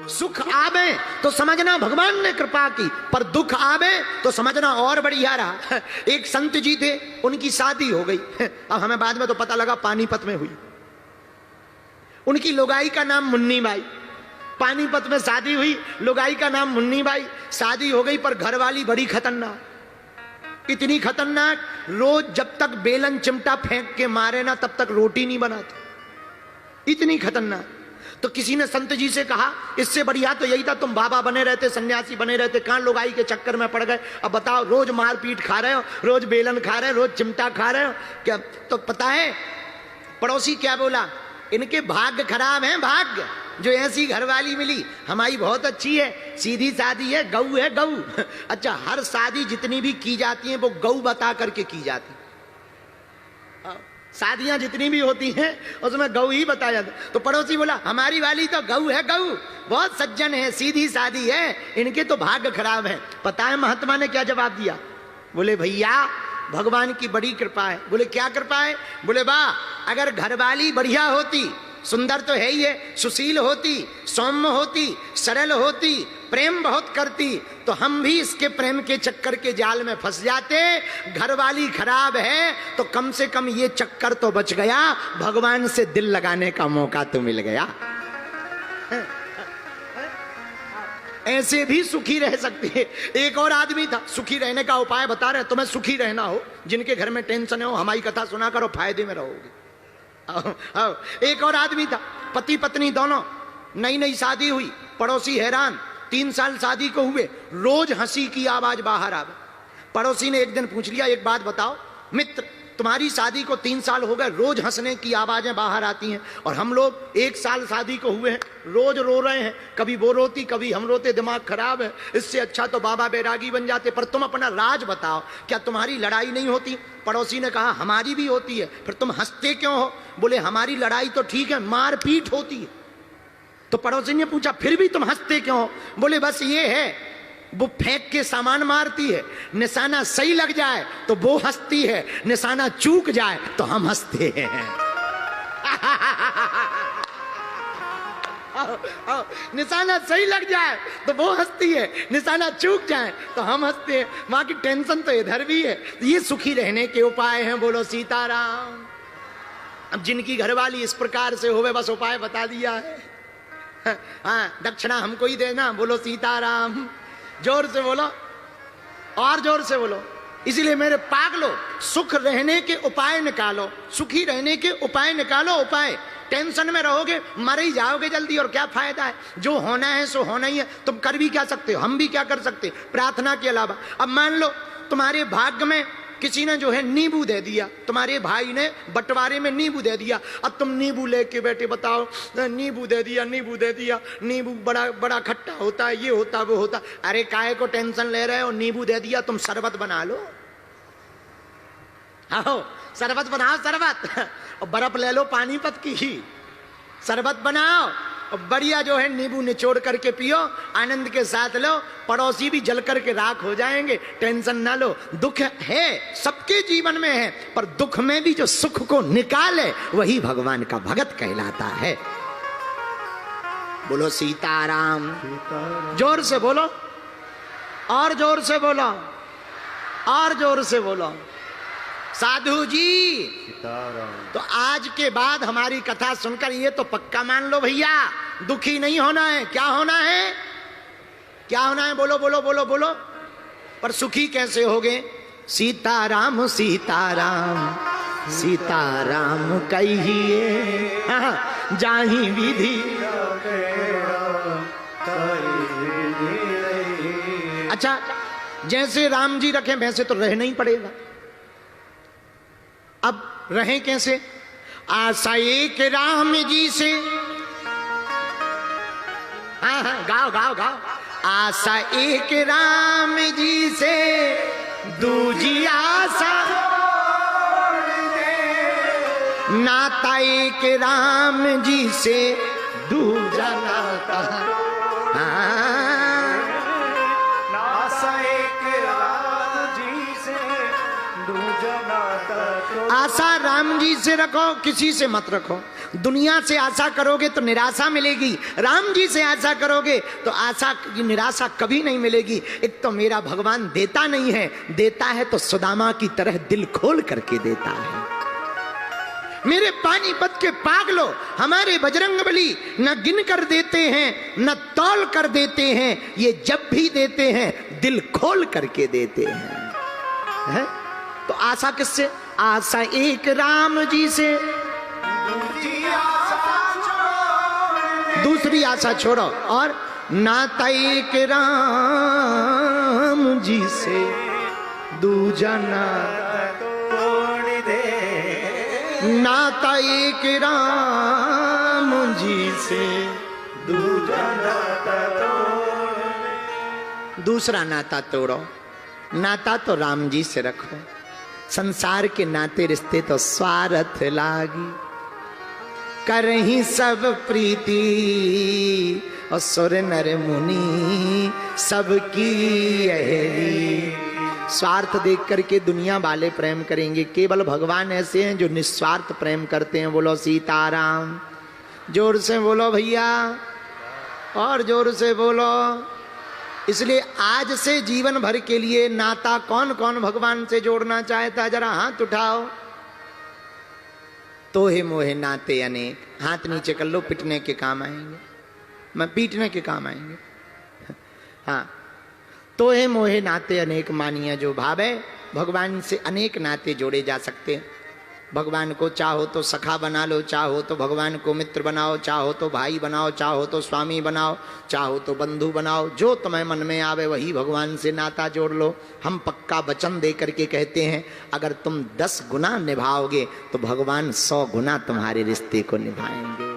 सुख आवे तो समझना भगवान ने कृपा की, पर दुख आवे तो समझना और बढ़िया रहा। एक संत जी थे, उनकी शादी हो गई। अब हमें बाद में तो पता लगा पानीपत में हुई। उनकी लुगाई का नाम मुन्नी बाई। पानीपत में शादी हुई, लुगाई का नाम मुन्नी बाई। शादी हो गई, पर घरवाली बड़ी खतरनाक, इतनी खतरनाक, रोज जब तक बेलन चिमटा फेंक के मारे ना तब तक रोटी नहीं बनाती, इतनी खतरनाक। तो किसी ने संत जी से कहा, इससे बढ़िया तो यही था तुम बाबा बने रहते, सन्यासी बने रहते, कहां लुगाई के चक्कर में पड़ गए। अब बताओ, रोज मारपीट खा रहे हो, रोज बेलन खा रहे हो, रोज चिमटा खा रहे हो क्या? तो पता है पड़ोसी क्या बोला, इनके भाग्य खराब हैं, भाग्य जो ऐसी घरवाली मिली। हमारी बहुत अच्छी है, सीधी शादी है, गऊ है, गऊ। अच्छा, हर शादी जितनी भी की जाती है वो गऊ बता करके की जाती, शादियां जितनी भी होती हैं उसमें गऊ ही बताया जाता। तो पड़ोसी बोला, हमारी वाली तो गऊ है, गऊ, बहुत सज्जन है, सीधी शादी है, इनके तो भाग्य खराब है। पता है महात्मा ने क्या जवाब दिया? बोले, भैया भगवान की बड़ी कृपा है। बोले, क्या कृपा है? बोले, वाह, अगर घरवाली बढ़िया होती, सुंदर तो है ही है, सुशील होती, सौम्य होती, सरल होती, प्रेम बहुत करती, तो हम भी इसके प्रेम के चक्कर के जाल में फंस जाते। घरवाली खराब है तो कम से कम ये चक्कर तो बच गया, भगवान से दिल लगाने का मौका तो मिल गया। ऐसे भी सुखी रह सकते हैं। एक और आदमी था, सुखी रहने का उपाय बता रहे, तुम्हें सुखी रहना हो, जिनके घर में टेंशन हो, हमारी कथा सुना करो, फायदे में रहोगे। एक और आदमी था, पति पत्नी दोनों, नई नई शादी हुई, पड़ोसी हैरान, 3 साल शादी को हुए, रोज हंसी की आवाज बाहर आवे। पड़ोसी ने एक दिन पूछ लिया, एक बात बताओ मित्र, तुम्हारी शादी को 3 साल हो गए, रोज हंसने की आवाजें बाहर आती हैं, और हम लोग 1 साल शादी को हुए हैं, रोज रो रहे हैं, कभी वो रोती कभी हम रोते, दिमाग खराब है, इससे अच्छा तो बाबा बैरागी बन जाते। पर तुम अपना राज बताओ, क्या तुम्हारी लड़ाई नहीं होती? पड़ोसी ने कहा, हमारी भी होती है। फिर तुम हंसते क्यों हो? बोले, हमारी लड़ाई तो ठीक है, मारपीट होती है। तो पड़ोसी ने पूछा, फिर भी तुम हंसते क्यों हो? बोले, बस ये है, वो फेंक के सामान मारती है, निशाना सही लग जाए तो वो हंसती है, निशाना चूक जाए तो हम हंसते हैं। निशाना सही लग जाए तो वो हंसती है, निशाना चूक जाए तो हम हंसते हैं। वहां की टेंशन तो इधर भी है। ये सुखी रहने के उपाय हैं, बोलो सीताराम। अब जिनकी घरवाली इस प्रकार से होवे, बस उपाय बता दिया है। हाँ, दक्षिणा हमको ही देना, बोलो सीताराम। जोर से बोलो, और जोर से बोलो। इसीलिए मेरे पागलो, सुख रहने के उपाय निकालो, सुखी रहने के उपाय निकालो। उपाय, टेंशन में रहोगे मर ही जाओगे जल्दी, और क्या फायदा है? जो होना है सो होना ही है। तुम कर भी क्या सकते हो, हम भी क्या कर सकते, प्रार्थना के अलावा। अब मान लो तुम्हारे भाग्य में किसी ने जो है नींबू दे दिया, तुम्हारे भाई ने बंटवारे में नींबू दे दिया। अब तुम नींबू लेके बैठे, बताओ, नींबू दे दिया, नींबू दे दिया, नींबू बड़ा बड़ा खट्टा होता है, ये होता वो होता। अरे काहे को टेंशन ले रहे हो? नींबू दे दिया, तुम शरबत बना लो। आओ शरबत बनाओ, शरबत। और बर्फ ले लो पानीपत की ही, शरबत बनाओ और बढ़िया जो है नींबू निचोड़ करके पियो, आनंद के साथ लो। पड़ोसी भी जल करके राख हो जाएंगे, टेंशन ना लो। दुख है, सबके जीवन में है, पर दुख में भी जो सुख को निकाले वही भगवान का भगत कहलाता है। बोलो सीताराम। जोर से बोलो, और जोर से बोलो, और जोर से बोलो। साधु जी, तो आज के बाद हमारी कथा सुनकर ये तो पक्का मान लो भैया, दुखी नहीं होना है। क्या होना है? क्या होना है? बोलो बोलो बोलो बोलो। पर सुखी कैसे होगे? सीताराम सीताराम सीताराम कहिए, जाहि विधि। अच्छा, जैसे राम जी रखे वैसे तो रहना ही पड़ेगा। अब रहें कैसे? आशा एक राम जी से, हाँ हाँ गाओ गाओ गाओ। आशा एक राम जी से, दूजी आशा नाता एक राम जी से, दूजा नाता। आशा राम जी से रखो, किसी से मत रखो। दुनिया से आशा करोगे तो निराशा मिलेगी, राम जी से आशा करोगे तो आशा की निराशा कभी नहीं मिलेगी। एक तो मेरा भगवान देता नहीं है, देता है तो सुदामा की तरह दिल खोल करके देता है। मेरे पानीपत के पागलो, हमारे बजरंगबली न गिन कर देते हैं न तौल कर देते हैं, ये जब भी देते हैं दिल खोल करके देते हैं। तो आशा किससे? आशा एक राम जी से, दूसरी आशा छोड़ो, और नाता एक राम जी से, दूजा नाता तोड़ दे, नाता एक राम जी से, दूजा नाता तोड़, दूसरा नाता तोड़ो। नाता तो राम जी से रखो, संसार के नाते रिश्ते तो स्वार्थ लागी, करही सब प्रीति और सुर नर मुनि सबकी अहेली। स्वार्थ देख करके दुनिया वाले प्रेम करेंगे, केवल भगवान ऐसे हैं जो निस्वार्थ प्रेम करते हैं। बोलो सीताराम, जोर से बोलो भैया, और जोर से बोलो। इसलिए आज से जीवन भर के लिए नाता कौन कौन भगवान से जोड़ना चाहता, जरा हाथ उठाओ। तोहे मोहे नाते अनेक, हाथ नीचे कर लो, पिटने के काम आएंगे, मैं पीटने के काम आएंगे। हाँ, तोहे मोहे नाते अनेक मानिया जो भावे, भगवान से अनेक नाते जोड़े जा सकते हैं। भगवान को चाहो तो सखा बना लो, चाहो तो भगवान को मित्र बनाओ, चाहो तो भाई बनाओ, चाहो तो स्वामी बनाओ, चाहो तो बंधु बनाओ, जो तुम्हें मन में आवे वही भगवान से नाता जोड़ लो। हम पक्का वचन दे करके कहते हैं, अगर तुम 10 गुना निभाओगे तो भगवान 100 गुना तुम्हारे रिश्ते को निभाएंगे।